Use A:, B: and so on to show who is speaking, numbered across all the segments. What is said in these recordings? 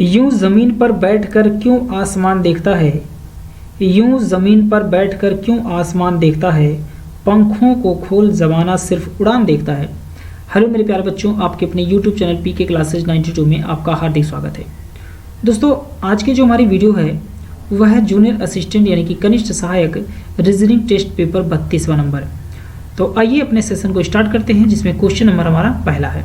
A: यूं जमीन पर बैठकर क्यों आसमान देखता है। यूं जमीन पर बैठकर क्यों आसमान देखता है। पंखों को खोल ज़माना सिर्फ उड़ान देखता है। हेलो मेरे प्यारे बच्चों, आपके अपने YouTube चैनल पीके क्लासेज 92 में आपका हार्दिक स्वागत है। दोस्तों, आज की जो हमारी वीडियो है वह है जूनियर असिस्टेंट यानी कि कनिष्ठ सहायक रीजनिंग टेस्ट पेपर 32वां नंबर। तो आइए अपने सेशन को स्टार्ट करते हैं, जिसमें क्वेश्चन नंबर हमारा पहला है।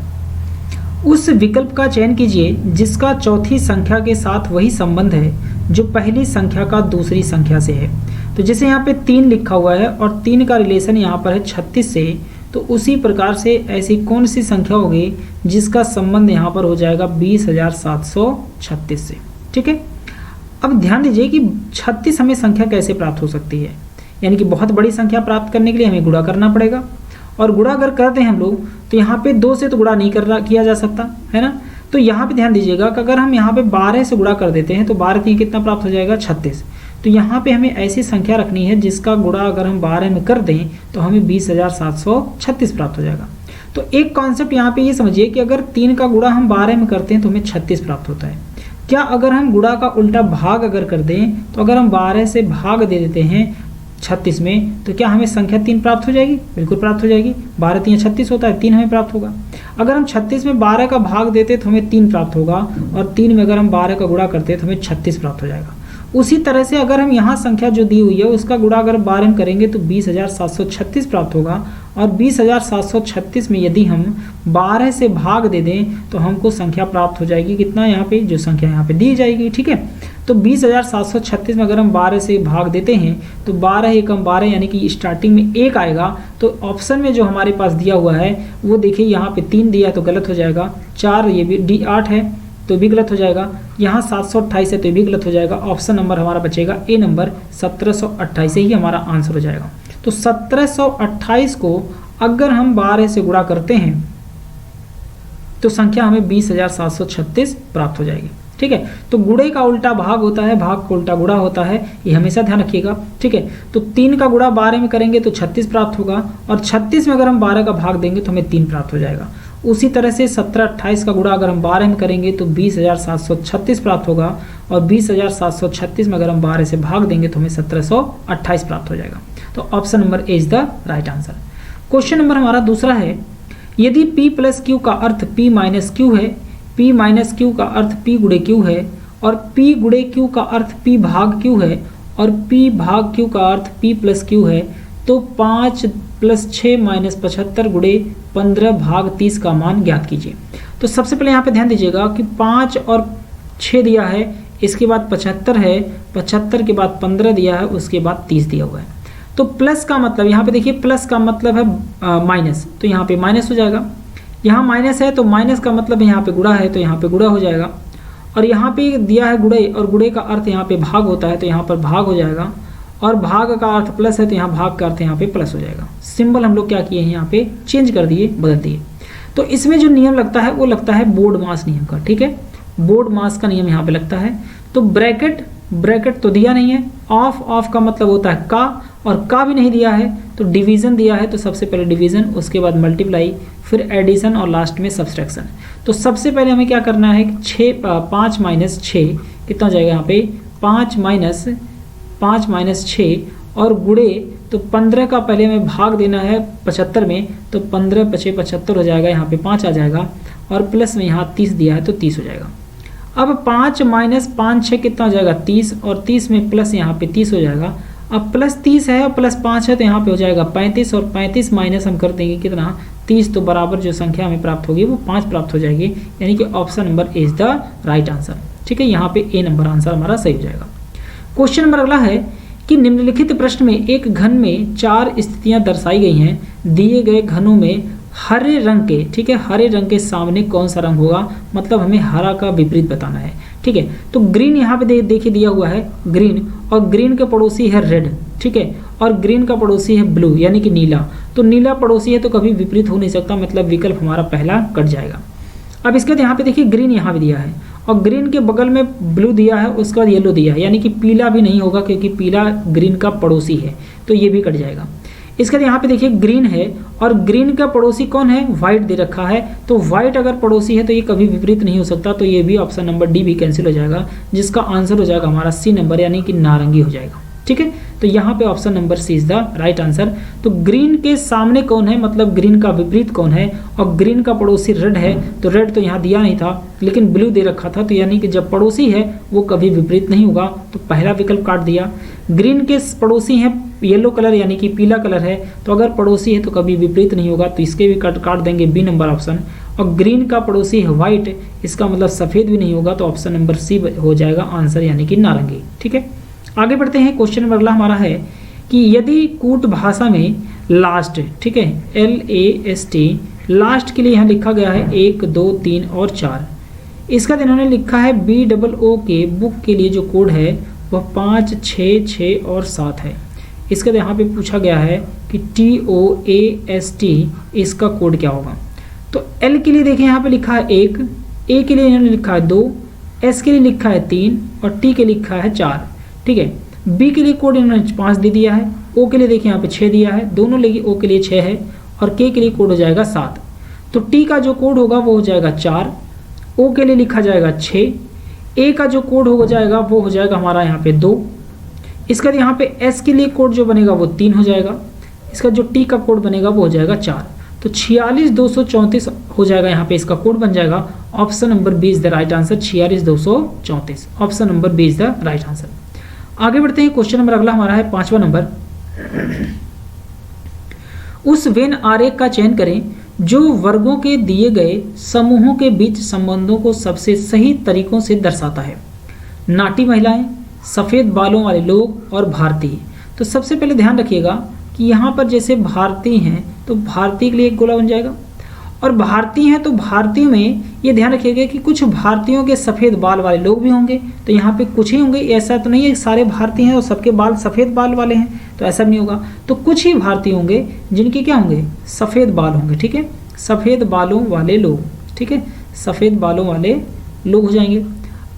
A: उस विकल्प का चयन कीजिए जिसका चौथी संख्या के साथ वही संबंध है जो पहली संख्या का दूसरी संख्या से है। तो जैसे यहाँ पे 3 लिखा हुआ है और 3 का रिलेशन यहाँ पर है 36 से, तो उसी प्रकार से ऐसी कौन सी संख्या होगी जिसका संबंध यहाँ पर हो जाएगा 20,736 से। ठीक है, अब ध्यान दीजिए कि 36 हमें संख्या कैसे प्राप्त हो सकती है, यानी कि बहुत बड़ी संख्या प्राप्त करने के लिए हमें गुणा करना पड़ेगा, और गुणा अगर करते हैं हम लोग तो यहाँ पे 2 से तो गुणा नहीं किया जा सकता है ना। तो यहाँ पे ध्यान दीजिएगा कि अगर हम यहाँ पे 12 से गुणा कर देते हैं तो 12 3 कितना प्राप्त हो जाएगा 36। तो यहाँ पे हमें ऐसी संख्या रखनी है जिसका गुणा अगर हम 12 में कर दें तो हमें 20,736 प्राप्त हो जाएगा। तो एक कॉन्सेप्ट यहाँ पे ये समझिए कि अगर 3 का गुणा हम 12 में करते हैं तो हमें 36 प्राप्त होता है। क्या अगर हम गुणा का उल्टा भाग अगर कर दें, तो अगर हम 12 से भाग दे देते हैं 36 में, तो क्या हमें संख्या 3 प्राप्त हो जाएगी? बिल्कुल प्राप्त हो जाएगी। 12 3 36 होता है, 3 हमें प्राप्त होगा। अगर हम 36 में 12 का भाग देते तो हमें 3 प्राप्त होगा, और 3 में अगर हम 12 का गुणा करते तो हमें 36 प्राप्त हो जाएगा। उसी तरह से अगर हम यहाँ संख्या जो दी हुई है उसका गुणा अगर 12 में करेंगे तो 20,736 प्राप्त होगा, और 20,736 में यदि हम 12 से भाग दे दें तो हमको संख्या प्राप्त हो जाएगी कितना, यहाँ पे जो संख्या यहाँ पे दी जाएगी। ठीक है, तो 20,736 में अगर हम 12 से भाग देते हैं तो 12 एकम 12 यानी कि स्टार्टिंग में 1 आएगा। तो ऑप्शन में जो हमारे पास दिया हुआ है वो देखिए, यहाँ पे 3 दिया है तो गलत हो जाएगा, 4 ये भी D8 है तो भी गलत हो जाएगा, यहाँ 728 है तो भी गलत हो जाएगा। ऑप्शन नंबर हमारा बचेगा ए नंबर 1728 से ही हमारा आंसर हो जाएगा। तो 1728 को अगर हम 12 से गुणा करते हैं तो संख्या हमें 20,736 प्राप्त हो जाएगी। ठीक है, तो गुणे का उल्टा भाग होता है, भाग का उल्टा गुणा होता है, ये हमेशा ध्यान रखिएगा। ठीक है, तो 3 का गुणा 12 में करेंगे तो 36 प्राप्त होगा, और 36 में अगर हम 12 का भाग देंगे तो हमें 3 प्राप्त हो जाएगा। उसी तरह से 1728 का गुणा अगर हम 12 में करेंगे तो 20,736 प्राप्त होगा, और 20,736 में अगर हम 12 से भाग देंगे तो हमें 1728 प्राप्त हो जाएगा। तो option number A is the right answer. Question number हमारा दूसरा है, यदि P प्लस क्यू का अर्थ P माइनस क्यू है, P माइनस क्यू का अर्थ P गुणे क्यू है, और P गुणे क्यू का अर्थ P भाग क्यू है, और P भाग क्यू का अर्थ P प्लस क्यू है, तो 5 + 6 - 75 गुणे 15 भाग 30 का मान ज्ञात कीजिए। तो सबसे पहले यहाँ पे ध्यान दीजिएगा कि 5 और 6 दिया है, इसके बाद 75 है, 75 के बाद 15 दिया है, उसके बाद 30 दिया हुआ है। तो प्लस का मतलब यहाँ पे देखिए, प्लस का मतलब है माइनस, तो यहाँ पे माइनस हो जाएगा। यहाँ माइनस है तो माइनस का मतलब यहाँ पे गुणा है, तो यहाँ पे गुणा हो जाएगा। और यहाँ पे दिया है गुणे, और गुणे का अर्थ यहाँ पे भाग होता है, तो यहाँ पर भाग हो जाएगा। और भाग का अर्थ प्लस है तो यहाँ भाग का अर्थ यहाँ पे प्लस हो जाएगा। सिंबल हम लोग क्या किए हैं, यहाँ पे चेंज कर दिए, बदल दिए। तो इसमें जो नियम लगता है वो लगता है बोर्ड मास नियम का। ठीक है, बोर्ड मास का नियम यहाँ पे लगता है। तो ब्रैकेट तो दिया नहीं है, ऑफ का मतलब होता है का, और का भी नहीं दिया है, तो डिवीजन दिया है, तो सबसे पहले डिवीजन, उसके बाद मल्टीप्लाई, फिर एडिशन, और लास्ट में सब्सट्रैक्शन। तो सबसे पहले हमें क्या करना है, 5 - 6 कितना हो जाएगा, यहाँ पे 5 - 6 और गुणे, तो 15 का पहले हमें भाग देना है 75 में, तो 15 × 5 = 75 हो जाएगा, यहाँ पे 5 आ जाएगा, और प्लस में यहाँ 30 दिया है तो 30 हो जाएगा। अब 5 - 5 6 कितना हो जाएगा 30, और 30 में प्लस यहाँ पे 30 हो जाएगा। अब प्लस 30 है और प्लस 5 है तो यहाँ पे हो जाएगा 35, और 35 माइनस हम कर देंगे कितना 30, तो बराबर जो संख्या हमें प्राप्त होगी वो 5 प्राप्त हो जाएगी, यानी कि option number A is the right answer. ठीक है, यहाँ पे ए नंबर आंसर हमारा सही हो जाएगा। क्वेश्चन नंबर अगला है कि निम्नलिखित प्रश्न में एक घन में 4 स्थितियां दर्शाई गई हैं, दिए गए घनों में हरे रंग के, ठीक है, हरे रंग के सामने कौन सा रंग होगा, मतलब हमें हरा का विपरीत बताना है। ठीक है, तो ग्रीन यहाँ पे देखिए दिया हुआ है ग्रीन, और ग्रीन के पड़ोसी है रेड। ठीक है, और ग्रीन का पड़ोसी है ब्लू यानी कि नीला। तो नीला पड़ोसी है तो कभी विपरीत हो नहीं सकता, मतलब विकल्प हमारा पहला कट जाएगा। अब इसके बाद यहाँ पे देखिए ग्रीन यहाँ भी दिया है, और ग्रीन के बगल में ब्लू दिया है, उसके बाद येलो दिया है, यानी कि पीला भी नहीं होगा क्योंकि पीला ग्रीन का पड़ोसी है, तो ये भी कट जाएगा। इसके बाद यहाँ पे देखिए ग्रीन है और ग्रीन का पड़ोसी कौन है, व्हाइट दे रखा है। तो व्हाइट अगर पड़ोसी है तो ये कभी विपरीत नहीं हो सकता, तो ये भी ऑप्शन नंबर डी भी कैंसिल हो जाएगा, जिसका आंसर हो जाएगा हमारा सी नंबर यानी कि नारंगी हो जाएगा। ठीक है, तो यहाँ पे option number C is the right answer. तो ग्रीन के सामने कौन है, मतलब ग्रीन का विपरीत कौन है, और ग्रीन का पड़ोसी रेड है, तो रेड तो यहाँ दिया नहीं था लेकिन ब्लू दे रखा था, तो यानी कि जब पड़ोसी है वो कभी विपरीत नहीं होगा, तो पहला विकल्प काट दिया। ग्रीन के पड़ोसी हैं येलो कलर यानी कि पीला कलर है, तो अगर पड़ोसी है तो कभी विपरीत नहीं होगा, तो इसके भी काट देंगे बी नंबर ऑप्शन। और ग्रीन का पड़ोसी है व्हाइट, इसका मतलब सफ़ेद भी नहीं होगा, तो ऑप्शन नंबर सी हो जाएगा आंसर यानी कि नारंगी। ठीक है, आगे बढ़ते हैं। क्वेश्चन नंबर अगला हमारा है कि यदि कूट भाषा में लास्ट, ठीक है, LAST, लास्ट के लिए यहाँ लिखा गया है 1, 2, 3 और 4। इसका इन्होंने लिखा है BOO के बुक के लिए जो कोड है वह 5, 6, 6 और 7 है। इसका यहाँ पे पूछा गया है कि TOAST इसका कोड क्या होगा। तो L के लिए देखें यहाँ पे लिखा है 1, A के लिए इन्होंने लिखा है 2, S के लिए लिखा है 3 और T के लिए लिखा है 4। ठीक है, B के लिए कोड इन्होंने 5 दे दिया है, O के लिए देखिए यहाँ पे 6 दिया है, दोनों लेगी O के लिए 6 है, और K के लिए कोड हो जाएगा 7। तो T का जो कोड होगा वो हो जाएगा 4, O के लिए लिखा जाएगा 6, A का जो कोड हो जाएगा वो हो जाएगा हमारा यहाँ पे 2। इसका यहाँ पे S के लिए कोड जो बनेगा वो 3 हो जाएगा, इसका जो T का कोड बनेगा वो हो जाएगा 4। तो 46234 हो जाएगा, यहाँ पे इसका कोड बन जाएगा। Option number B is the right answer, 46234, option number B is the right answer. आगे बढ़ते हैं। क्वेश्चन नंबर अगला हमारा है 5वां नंबर। उस वेन आरेख का चयन करें जो वर्गों के दिए गए समूहों के बीच संबंधों को सबसे सही तरीकों से दर्शाता है। नाटी महिलाएं, सफ़ेद बालों वाले लोग और भारतीय। तो सबसे पहले ध्यान रखिएगा कि यहाँ पर जैसे भारतीय हैं तो भारतीय के लिए एक गोला बन जाएगा, और भारतीय हैं तो भारतीयों में ये ध्यान रखिएगा कि कुछ भारतीयों के सफ़ेद बाल वाले लोग भी होंगे, तो यहाँ पे कुछ ही होंगे, ऐसा तो नहीं है सारे भारतीय हैं और सबके बाल सफ़ेद बाल वाले हैं, तो ऐसा भी नहीं होगा। तो कुछ ही भारतीय होंगे जिनके क्या होंगे, सफ़ेद बाल होंगे। ठीक है, सफ़ेद बालों वाले लोग, ठीक है, सफ़ेद बालों वाले लोग हो जाएंगे।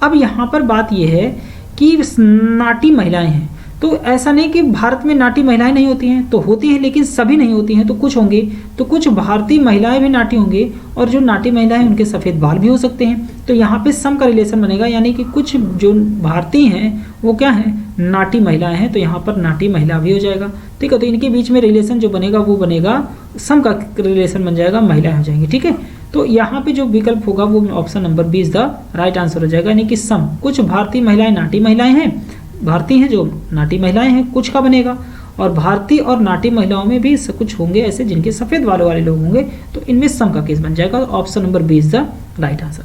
A: अब यहाँ पर बात यह है कि नाटी महिलाएं हैं, तो ऐसा नहीं कि भारत में नाटी महिलाएं नहीं होती हैं, तो होती हैं लेकिन सभी नहीं होती हैं, तो कुछ होंगे, तो कुछ भारतीय महिलाएं भी नाटी होंगे, और जो नाटी महिलाएं उनके सफ़ेद बाल भी हो सकते हैं। तो यहाँ पे सम का रिलेशन बनेगा, यानी कि कुछ जो भारतीय हैं वो क्या हैं, नाटी महिलाएं हैं, तो यहाँ पर नाटी महिला भी हो जाएगा। ठीक है, तो इनके बीच में रिलेशन जो बनेगा वो बनेगा सम का रिलेशन बन जाएगा, महिलाएं हो जाएंगी। ठीक है, तो यहाँ पे जो विकल्प होगा वो option number B is the right answer हो जाएगा, यानी कि सम, कुछ भारतीय महिलाएं नाटी महिलाएं हैं, भारतीय हैं जो नाटी महिलाएं हैं, कुछ का बनेगा, और भारतीय और नाटी महिलाओं में भी कुछ होंगे ऐसे जिनके सफ़ेद बालों वाले लोग होंगे, तो इनमें सम का केस बन जाएगा। Option number B is the right answer.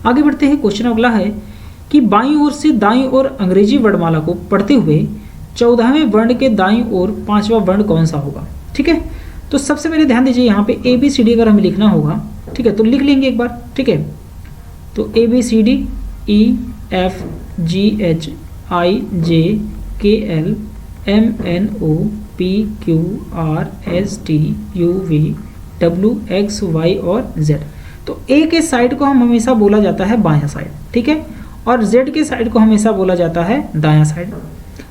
A: आगे बढ़ते हैं। क्वेश्चन अगला है कि बाईं ओर से दाईं ओर अंग्रेजी वर्णमाला को पढ़ते हुए 14वें वर्ण के दाईं ओर 5वां वर्ण कौन सा होगा। ठीक है, तो सबसे पहले ध्यान दीजिए यहाँ पे ABCD अगर हमें लिखना होगा, ठीक है, तो लिख लेंगे एक बार। ठीक है, तो ABCD EFGHIJKL MNOPQRSTUVWXY और Z। तो A के साइड को हम हमेशा बोला जाता है बायां साइड, ठीक है, और Z के साइड को हमेशा बोला जाता है दायां साइड।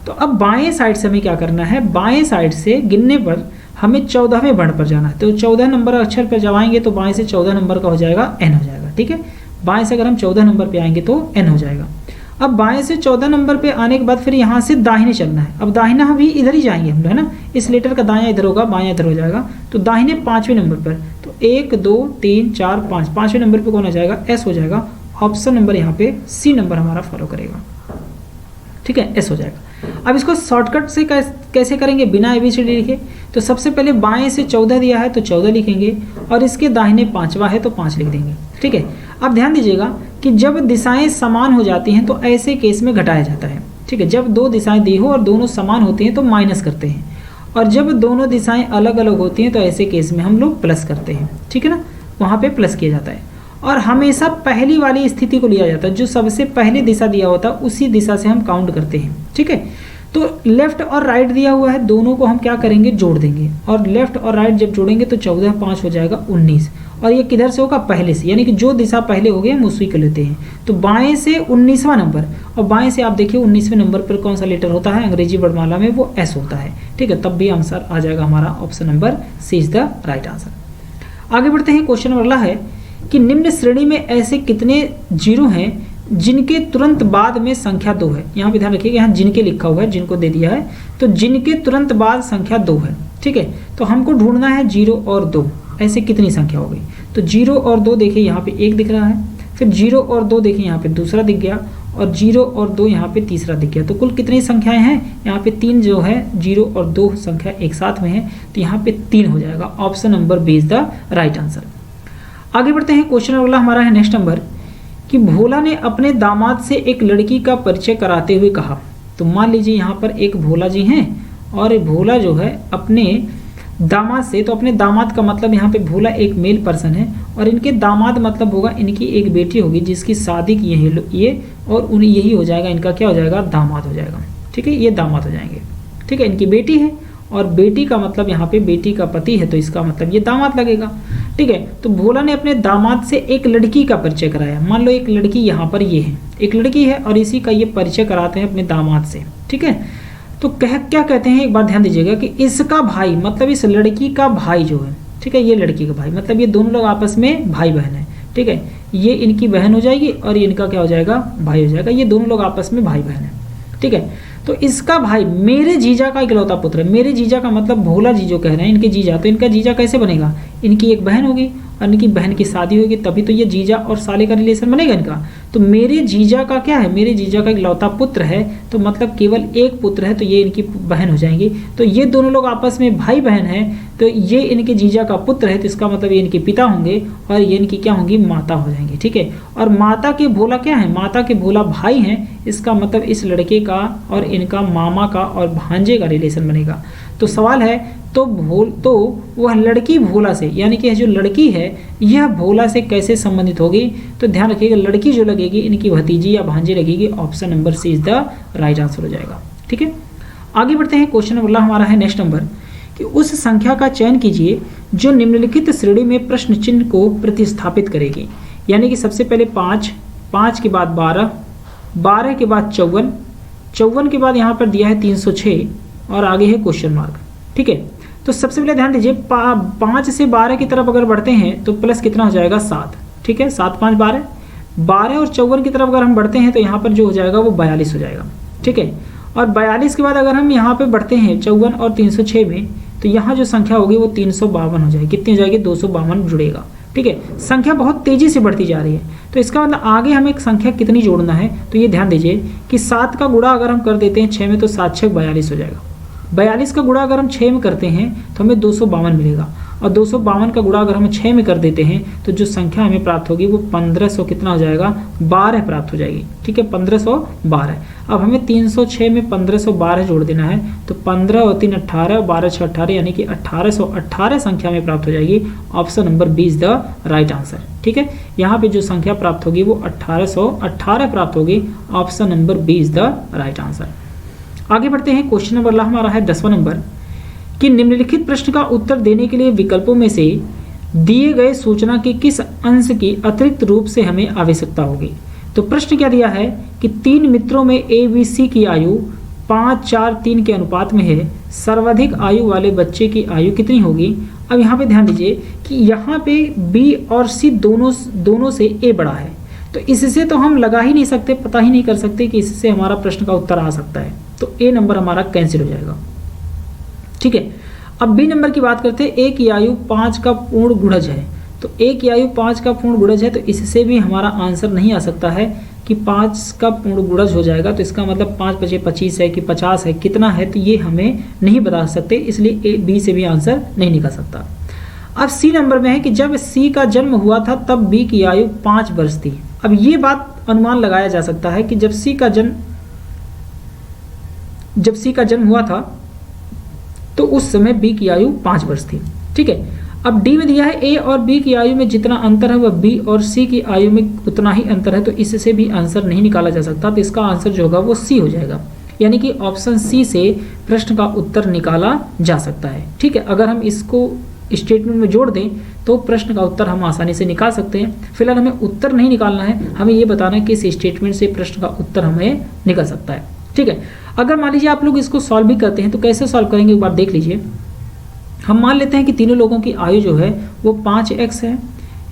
A: तो अब बाएं साइड से हमें क्या करना है, बाएं साइड से गिनने पर हमें 14वें वर्ण पर जाना है। तो 14 नंबर अक्षर पर जाएंगे तो बाएं से 14 नंबर का हो जाएगा N हो जाएगा। ठीक है, बाएं से अगर हम 14 नंबर पे आएंगे तो N हो जाएगा। अब बाएं से 14 नंबर पे आने के बाद फिर यहाँ से दाहिने चलना है। अब दाहिना हम भी इधर ही जाएंगे हम, है ना, इस लेटर का दायां इधर होगा, बायां इधर हो जाएगा। तो दाहिने 5वें नंबर पर, तो 1 2 3 4 5, 5वें नंबर पे कौन आ जाएगा, S हो जाएगा। ऑप्शन नंबर यहाँ पे C नंबर हमारा फॉलो करेगा। ठीक है, S हो जाएगा। अब इसको शॉर्टकट से कैसे करेंगे बिना ABCD लिखे, तो सबसे पहले बाएं से 14 दिया है तो 14 लिखेंगे, और इसके दाहिने 5वां है तो 5 लिख देंगे। ठीक है, अब ध्यान दीजिएगा कि जब दिशाएं समान हो जाती हैं तो ऐसे केस में घटाया जाता है। ठीक है, जब दो दिशाएं दी हो और दोनों समान होती हैं तो माइनस करते हैं, और जब दोनों दिशाएं अलग अलग होती हैं तो ऐसे केस में हम लोग प्लस करते हैं। ठीक है ना, वहाँ पे प्लस किया जाता है, और हमेशा पहली वाली स्थिति को लिया जाता है, जो सबसे पहली दिशा दिया होता है उसी दिशा से हम काउंट करते हैं। ठीक है, तो लेफ्ट और राइट दिया हुआ है, दोनों को हम क्या करेंगे, जोड़ देंगे, और लेफ्ट और राइट जब जोड़ेंगे तो 14 5 हो जाएगा 19, और ये किधर से होगा, पहले से, यानी कि जो दिशा पहले हो गई हम उसी को लेते हैं। तो बाएं से 19वां नंबर, और बाएं से आप देखिए 19वें नंबर पर कौन सा लेटर होता है अंग्रेजी वर्णमाला में, वो एस होता है। ठीक है, तब भी आंसर आ जाएगा हमारा option number C is the right answer. आगे बढ़ते हैं, क्वेश्चन अगला है कि निम्न श्रेणी में ऐसे कितने जीरो हैं जिनके तुरंत बाद में संख्या 2 है। यहाँ पे ध्यान रखिएगा, यहाँ जिनके लिखा हुआ है, जिनको दे दिया है, तो जिनके तुरंत बाद संख्या 2 है। ठीक है, तो हमको ढूंढना है 0 और 2, ऐसे कितनी संख्या हो गई। तो 0 और 2 देखिए यहाँ पे 1 दिख रहा है, फिर 0 और 2 देखिए यहाँ पे दूसरा दिख गया, और 0 और 2 यहाँ पे तीसरा दिख गया। तो कुल कितनी संख्याएं हैं, यहाँ पे 3 जो है, 0 और 2 संख्या एक साथ में है, तो यहाँ पे 3 हो जाएगा। Option number B is the right answer. आगे बढ़ते हैं, क्वेश्चन अगला हमारा है नेक्स्ट नंबर कि भोला ने अपने दामाद से एक लड़की का परिचय कराते हुए कहा। तो मान लीजिए यहाँ पर एक भोला जी हैं और भोला जो है अपने दामाद से, तो अपने दामाद का मतलब यहाँ पे भोला एक मेल पर्सन है और इनके दामाद मतलब होगा इनकी एक बेटी होगी जिसकी शादी की है ये, और उन्हें यही हो जाएगा, इनका क्या हो जाएगा, दामाद हो जाएगा। ठीक है, ये दामाद हो जाएंगे। ठीक है, इनकी बेटी है और बेटी का मतलब यहाँ पे बेटी का पति है, तो इसका मतलब ये दामाद लगेगा। ठीक है, तो भोला ने अपने दामाद से एक लड़की का परिचय कराया। मान लो एक लड़की यहाँ पर ये है, एक लड़की है और इसी का ये परिचय कराते हैं अपने दामाद से। ठीक है, तो क्या कहते हैं, एक बार ध्यान दीजिएगा कि इसका भाई मतलब इस लड़की का भाई जो है, ठीक है, ये लड़की का भाई मतलब ये दोनों लोग आपस में भाई बहन है। ठीक है, ये इनकी बहन हो जाएगी और ये इनका क्या हो जाएगा, भाई हो जाएगा। ये दोनों लोग आपस में भाई बहन है। ठीक है, तो इसका भाई मेरे जीजा का इकलौता पुत्र है। मेरे जीजा का मतलब भोला जी जो कह रहे हैं इनके जीजा, तो इनका जीजा कैसे बनेगा, इनकी एक बहन होगी और इनकी बहन की शादी होगी, तभी तो ये जीजा और साले का रिलेशन बनेगा इनका। तो मेरे जीजा का क्या है, मेरे जीजा का इकलौता पुत्र है, तो मतलब केवल एक पुत्र है, तो ये इनकी बहन हो जाएंगी। तो ये दोनों लोग आपस में भाई बहन है, तो ये इनके जीजा का पुत्र है, तो इसका मतलब ये इनके पिता होंगे और ये इनकी क्या होंगी, माता हो जाएंगी। ठीक है, और माता के भोला क्या है, माता के भोला भाई हैं, इसका मतलब इस लड़के का और इनका मामा का और भांजे का रिलेशन बनेगा। तो सवाल है तो वह लड़की भोला से, यानी कि जो लड़की है यह भोला से कैसे संबंधित होगी। तो ध्यान रखिएगा, लड़की जो लगेगी इनकी भतीजी या भांजी लगेगी। Option number C is the right answer हो जाएगा। ठीक है, आगे बढ़ते हैं, क्वेश्चन अगला हमारा है नेक्स्ट नंबर कि उस संख्या का चयन कीजिए जो निम्नलिखित श्रेणी में प्रश्न चिन्ह को प्रतिस्थापित करेगी। यानी कि सबसे पहले 5, 5 के बाद 12, 12 के बाद 54, 54 के बाद यहाँ पर दिया है 306 और आगे है क्वेश्चन मार्क। ठीक है, तो सबसे पहले ध्यान दीजिए 5 से 12 की तरफ अगर बढ़ते हैं तो प्लस कितना हो जाएगा, 7। ठीक है, 7 5 12, 12 और 54 की तरफ अगर हम बढ़ते हैं तो यहाँ पर जो हो जाएगा वो 42 हो जाएगा। ठीक है, और 42 के बाद अगर हम यहाँ पे बढ़ते हैं 54 और 306 में, तो यहाँ जो संख्या होगी वो 352 हो जाएगी। कितनी हो जाएगी, 252 जुड़ेगा। ठीक है, संख्या बहुत तेजी से बढ़ती जा रही है, तो इसका मतलब आगे हमें एक संख्या कितनी जोड़ना है। तो ये ध्यान दीजिए कि 7 का गुणा अगर हम कर देते हैं 6 में, तो 7 6 42 हो जाएगा। 42 का गुणा अगर हम 6 में करते हैं तो हमें 252 मिलेगा, और 252 का गुणा अगर हम 6 में कर देते हैं तो जो संख्या हमें प्राप्त होगी वो 1500 कितना हो जाएगा, 12 प्राप्त हो जाएगी। ठीक है, 1512। अब हमें 306 में 1512 जोड़ देना है, तो 15 और 3 18 और 12 6 18, यानी कि 1818 संख्या में प्राप्त हो जाएगी। Option number B is the right answer. ठीक है, यहाँ पे जो संख्या प्राप्त होगी वो 1818 प्राप्त होगी। Option number B is the right answer. आगे बढ़ते हैं, क्वेश्चन नंबर हमारा है 10वां नंबर कि निम्नलिखित प्रश्न का उत्तर देने के लिए विकल्पों में से दिए गए सूचना के किस अंश की अतिरिक्त रूप से हमें आवश्यकता होगी। तो प्रश्न क्या दिया है कि 3 मित्रों में ABC की आयु 5 4 3 के अनुपात में है, सर्वाधिक आयु वाले बच्चे की आयु कितनी होगी। अब यहाँ पे ध्यान दीजिए कि यहाँ पे B और C दोनों से A बड़ा है, तो इससे तो हम लगा ही नहीं सकते, पता ही नहीं कर सकते कि इससे हमारा प्रश्न का उत्तर आ सकता है, तो A नंबर हमारा कैंसिल हो जाएगा। ठीक है, अब B नंबर की बात करते हैं। A की आयु 5 का पूर्ण गुणज है, तो A की आयु 5 का पूर्ण गुणज है, तो इससे भी हमारा आंसर नहीं आ सकता है कि 5 का पूर्ण गुणज हो जाएगा। तो इसका मतलब 5 5 25 है कि 50 है, कितना है, तो ये हमें नहीं बता सकते, इसलिए B से भी आंसर नहीं निकल सकता। अब C नंबर में है कि जब C का जन्म हुआ था तब B की आयु 5 वर्ष थी। अब ये बात अनुमान लगाया जा सकता है कि जब C का जन्म हुआ था तो उस समय B की आयु 5 वर्ष थी। ठीक है, अब D में दिया है A और B की आयु में जितना अंतर है वह B और C की आयु में उतना ही अंतर है, तो इससे भी आंसर नहीं निकाला जा सकता, तो इसका आंसर जो होगा वो C हो जाएगा। यानी कि ऑप्शन C से प्रश्न का उत्तर निकाला जा सकता है। ठीक है, अगर हम इसको स्टेटमेंट में जोड़ दें तो प्रश्न का उत्तर हम आसानी से निकाल सकते हैं। फिलहाल हमें उत्तर नहीं निकालना है, हमें ये बताना है कि इस स्टेटमेंट से प्रश्न का उत्तर हमें निकल सकता है। ठीक है, अगर मान लीजिए आप लोग इसको सॉल्व भी करते हैं तो कैसे सॉल्व करेंगे एक बार देख लीजिए। हम मान लेते हैं कि तीनों लोगों की आयु जो है वो 5x है,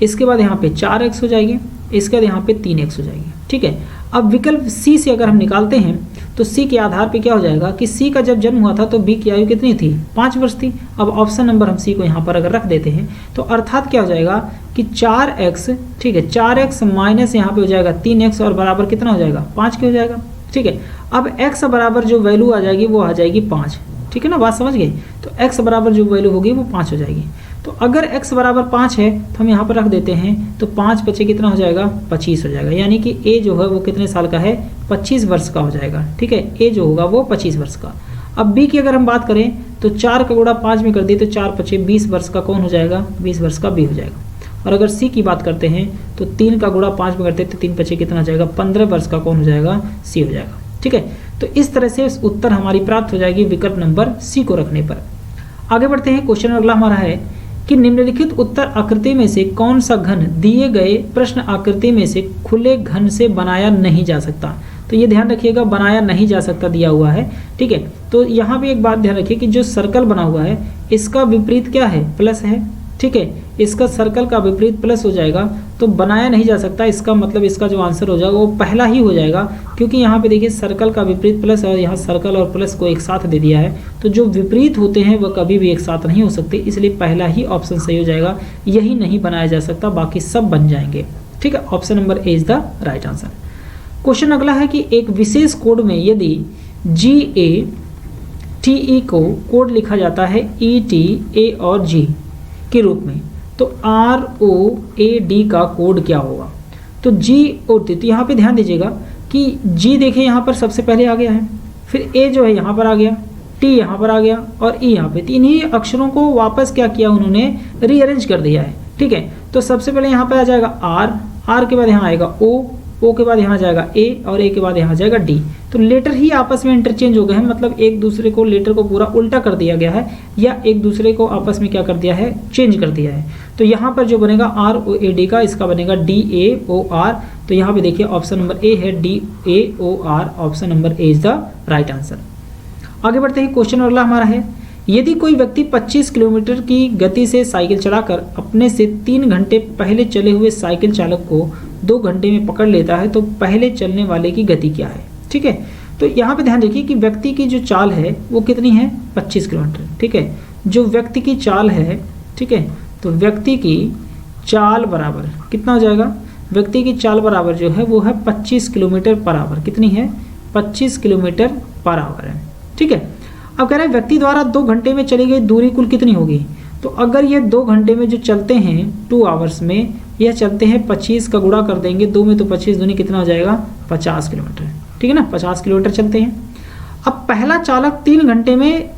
A: इसके बाद यहाँ पे 4x हो जाएगी, इसके बाद यहाँ पे 3x हो जाएगी। ठीक है, अब विकल्प सी से अगर हम निकालते हैं तो सी के आधार पे क्या हो जाएगा कि सी का जब जन्म हुआ था तो बी की आयु कितनी थी, 5 वर्ष थी। अब ऑप्शन नंबर हम सी को यहाँ पर अगर रख देते हैं तो अर्थात क्या हो जाएगा कि 4x, ठीक है, 4x माइनस यहाँ पे हो जाएगा 3x और बराबर कितना हो जाएगा, 5 के हो जाएगा। ठीक है, अब x बराबर जो वैल्यू आ जाएगी वो आ जाएगी 5। ठीक है ना, बात समझ गए। तो x बराबर जो वैल्यू होगी वो 5 हो जाएगी। तो अगर x बराबर 5 है तो हम यहाँ पर रख देते हैं तो 5 बचे कितना हो जाएगा, 25 हो जाएगा। यानी कि a जो है वो कितने साल का है, 25 वर्ष का हो जाएगा। ठीक है, a जो होगा वो 25 वर्ष का। अब b की अगर हम बात करें तो 4 का गुणा 5 में कर दिए तो 4 पचे 20 वर्ष का कौन हो जाएगा, 20 वर्ष का b हो जाएगा। और अगर c की बात करते हैं तो 3 का गुणा 5 में करते हैं तो 3 पचे कितना हो जाएगा, 15 वर्ष का कौन हो जाएगा, c हो जाएगा। ठीक है, तो इस तरह से उत्तर हमारी प्राप्त हो जाएगी विकल्प नंबर सी को रखने पर। आगे बढ़ते हैं, क्वेश्चन अगला हमारा है कि निम्नलिखित उत्तर आकृति में से कौन सा घन दिए गए प्रश्न आकृति में से खुले घन से बनाया नहीं जा सकता। तो ये ध्यान रखिएगा, बनाया नहीं जा सकता दिया हुआ है। ठीक है, तो यहाँ पे एक बात ध्यान रखिए कि जो सर्कल बना हुआ है इसका विपरीत क्या है, प्लस है। ठीक है, इसका सर्कल का विपरीत प्लस हो जाएगा तो बनाया नहीं जा सकता, इसका मतलब इसका जो आंसर हो जाएगा वो पहला ही हो जाएगा, क्योंकि यहाँ पे देखिए सर्कल का विपरीत प्लस और यहाँ सर्कल और प्लस को एक साथ दे दिया है। तो जो विपरीत होते हैं वह कभी भी एक साथ नहीं हो सकते, इसलिए पहला ही ऑप्शन सही हो जाएगा, यही नहीं बनाया जा सकता, बाकी सब बन जाएंगे। ठीक है, option number A is the right answer. Question अगला है कि एक विशेष कोड में यदि GATE को कोड लिखा जाता है ETA और G के रूप में तो ROAD का कोड क्या होगा। तो GOT, तो यहाँ पे ध्यान दीजिएगा कि G देखिए यहाँ पर सबसे पहले आ गया है, फिर A जो है यहाँ पर आ गया, T यहाँ पर आ गया और E यहाँ पे। इन्हीं अक्षरों को वापस क्या किया उन्होंने, रीअरेंज कर दिया है। ठीक है, तो सबसे पहले यहाँ पर आ जाएगा R के बाद यहाँ आएगा O के बाद यहाँ जाएगा A और A के बाद यहाँ जाएगा D। तो लेटर ही आपस में इंटरचेंज हो गए हैं, मतलब एक दूसरे को लेटर को पूरा उल्टा कर दिया गया है या एक दूसरे को आपस में क्या कर दिया है, चेंज कर दिया है। तो यहाँ पर जो बनेगा ROAD का, इसका बनेगा DAOR। तो यहाँ पे देखिए ऑप्शन नंबर ए है DAOR, option number A is the right answer. आगे बढ़ते हैं, क्वेश्चन अगला हमारा है, यदि कोई व्यक्ति 25 किलोमीटर की गति से साइकिल चलाकर अपने से 3 घंटे पहले चले हुए साइकिल चालक को 2 घंटे में पकड़ लेता है तो पहले चलने वाले की गति क्या है। ठीक है, तो यहाँ पे ध्यान रखिए कि व्यक्ति की जो चाल है वो कितनी है, 25 किलोमीटर। ठीक है, जो व्यक्ति की चाल है, ठीक है, तो व्यक्ति की चाल बराबर कितना हो जाएगा, व्यक्ति की चाल बराबर जो है वो है 25 किलोमीटर पर आवर। कितनी है, 25 किलोमीटर पर आवर है। ठीक है, अब कह रहे हैं व्यक्ति द्वारा 2 घंटे में चली गई दूरी कुल कितनी होगी। तो अगर ये 2 घंटे में जो चलते हैं 2 आवर्स में, यह चलते हैं 25 का गुणा कर देंगे 2 में तो 25 दूनी कितना हो जाएगा, 50 किलोमीटर। ठीक है ना, 50 किलोमीटर चलते हैं। अब पहला चालक 3 घंटे में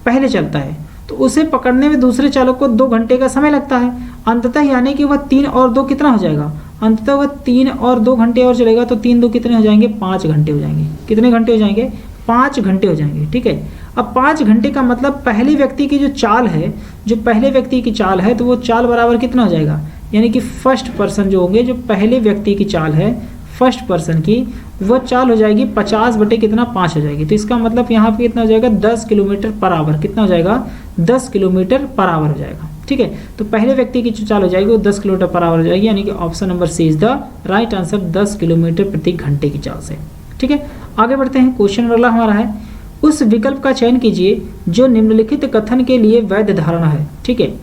A: पहले चलता है तो उसे पकड़ने में दूसरे चालक को 2 घंटे का समय लगता है। अंततः यानी कि वह 3 और 2 कितना हो जाएगा, अंततः वह 3 और 2 घंटे और चलेगा तो 3 2 कितने हो जाएंगे, 5 घंटे हो जाएंगे। कितने घंटे हो जाएंगे, 5 घंटे हो जाएंगे। ठीक है, अब 5 घंटे का मतलब पहले व्यक्ति की जो चाल है, जो पहले व्यक्ति की चाल है तो वो चाल बराबर कितना हो जाएगा, यानी कि फर्स्ट पर्सन जो होंगे, जो पहले व्यक्ति की चाल है फर्स्ट पर्सन की, वह चाल हो जाएगी 50 बटे कितना, 5 हो जाएगी। तो इसका मतलब यहाँ पे कितना हो जाएगा, 10 किलोमीटर पर आवर। कितना हो जाएगा, 10 किलोमीटर पर आवर हो जाएगा। ठीक है, तो पहले व्यक्ति की जो चाल हो जाएगी वो 10 किलोमीटर पर आवर हो जाएगी, यानी कि option number C is the right answer, 10 kilometre प्रति घंटे की चाल से। ठीक है, आगे बढ़ते हैं, क्वेश्चन अगला हमारा है, उस विकल्प का चयन कीजिए जो निम्नलिखित कथन के लिए वैध धारणा है। ठीक है,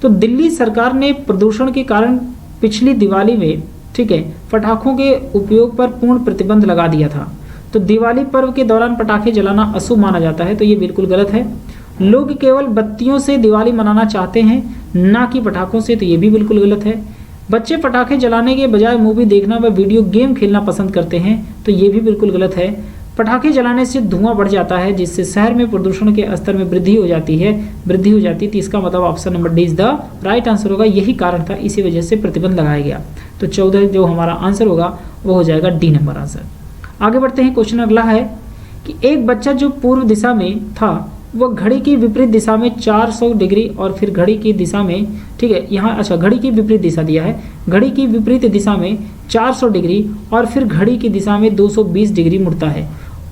A: तो दिल्ली सरकार ने प्रदूषण के कारण पिछली दिवाली में, ठीक है, पटाखों के उपयोग पर पूर्ण प्रतिबंध लगा दिया था। तो दिवाली पर्व के दौरान पटाखे जलाना अशुभ माना जाता है, तो ये बिल्कुल गलत है। लोग केवल बत्तियों से दिवाली मनाना चाहते हैं, ना कि पटाखों से, तो ये भी बिल्कुल गलत है। बच्चे पटाखे जलाने के बजाय मूवी देखना व वीडियो गेम खेलना पसंद करते हैं, तो ये भी बिल्कुल गलत है। पटाखे जलाने से धुआं बढ़ जाता है, जिससे शहर में प्रदूषण के स्तर में वृद्धि हो जाती है, तो इसका मतलब option number D is the right answer होगा। यही कारण था, इसी वजह से प्रतिबंध लगाया गया। तो 14 जो हमारा आंसर होगा वो हो जाएगा डी नंबर आंसर। आगे बढ़ते हैं, क्वेश्चन अगला है कि एक बच्चा जो पूर्व दिशा में था वह घड़ी की विपरीत दिशा में 400 डिग्री और फिर घड़ी की दिशा में, ठीक है, यहाँ अच्छा घड़ी की विपरीत दिशा दिया है, घड़ी की विपरीत दिशा में 400 डिग्री और फिर घड़ी की दिशा में 220 डिग्री मुड़ता है।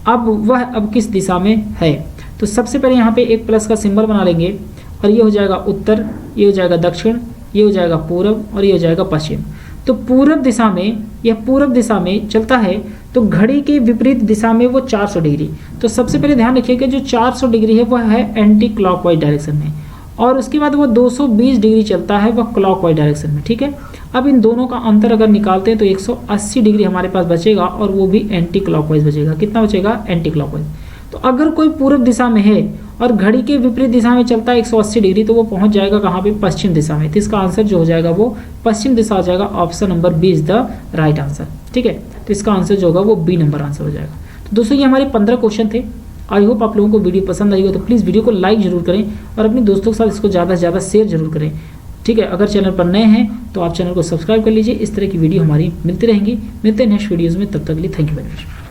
A: अब किस दिशा में है? तो सबसे पहले यहाँ पे एक प्लस का सिंबल बना लेंगे और ये हो जाएगा उत्तर, ये हो जाएगा दक्षिण, ये हो जाएगा पूरब और ये हो जाएगा पश्चिम। तो पूरब दिशा में, यह पूरब दिशा में चलता है तो घड़ी की विपरीत दिशा में वो 400 डिग्री। तो सबसे पहले ध्यान रखिए कि जो 400 डिग्री है वह है एंटी क्लॉकवाइज डायरेक्शन में, और उसके बाद वो 220 डिग्री चलता है वह क्लॉकवाइज डायरेक्शन में। ठीक है, अब इन दोनों का अंतर अगर निकालते हैं तो 180 डिग्री हमारे पास बचेगा और वो भी एंटी क्लॉकवाइज बचेगा। कितना बचेगा? Anti clockwise. तो अगर कोई पूर्व दिशा में है और घड़ी के विपरीत दिशा में चलता है 180 डिग्री, तो वो पहुंच जाएगा कहाँ पे? पश्चिम दिशा में। तो इसका आंसर जो हो जाएगा वो पश्चिम दिशा हो जाएगा। Option number B is the right answer. ठीक है, तो इसका आंसर जो होगा वो बी नंबर आंसर हो जाएगा। तो दोस्तों ये हमारे 15 क्वेश्चन थे। आई होप आप लोगों को वीडियो पसंद आई हो, तो प्लीज़ वीडियो को लाइक जरूर करें और अपने दोस्तों के साथ इसको ज़्यादा से ज़्यादा शेयर जरूर करें। ठीक है, अगर चैनल पर नए हैं तो आप चैनल को सब्सक्राइब कर लीजिए। इस तरह की वीडियो हमारी मिलती रहेंगी। मिलते हैं नेक्स्ट वीडियोज़ में, तब तक के लिए थैंक यू वेरी मच।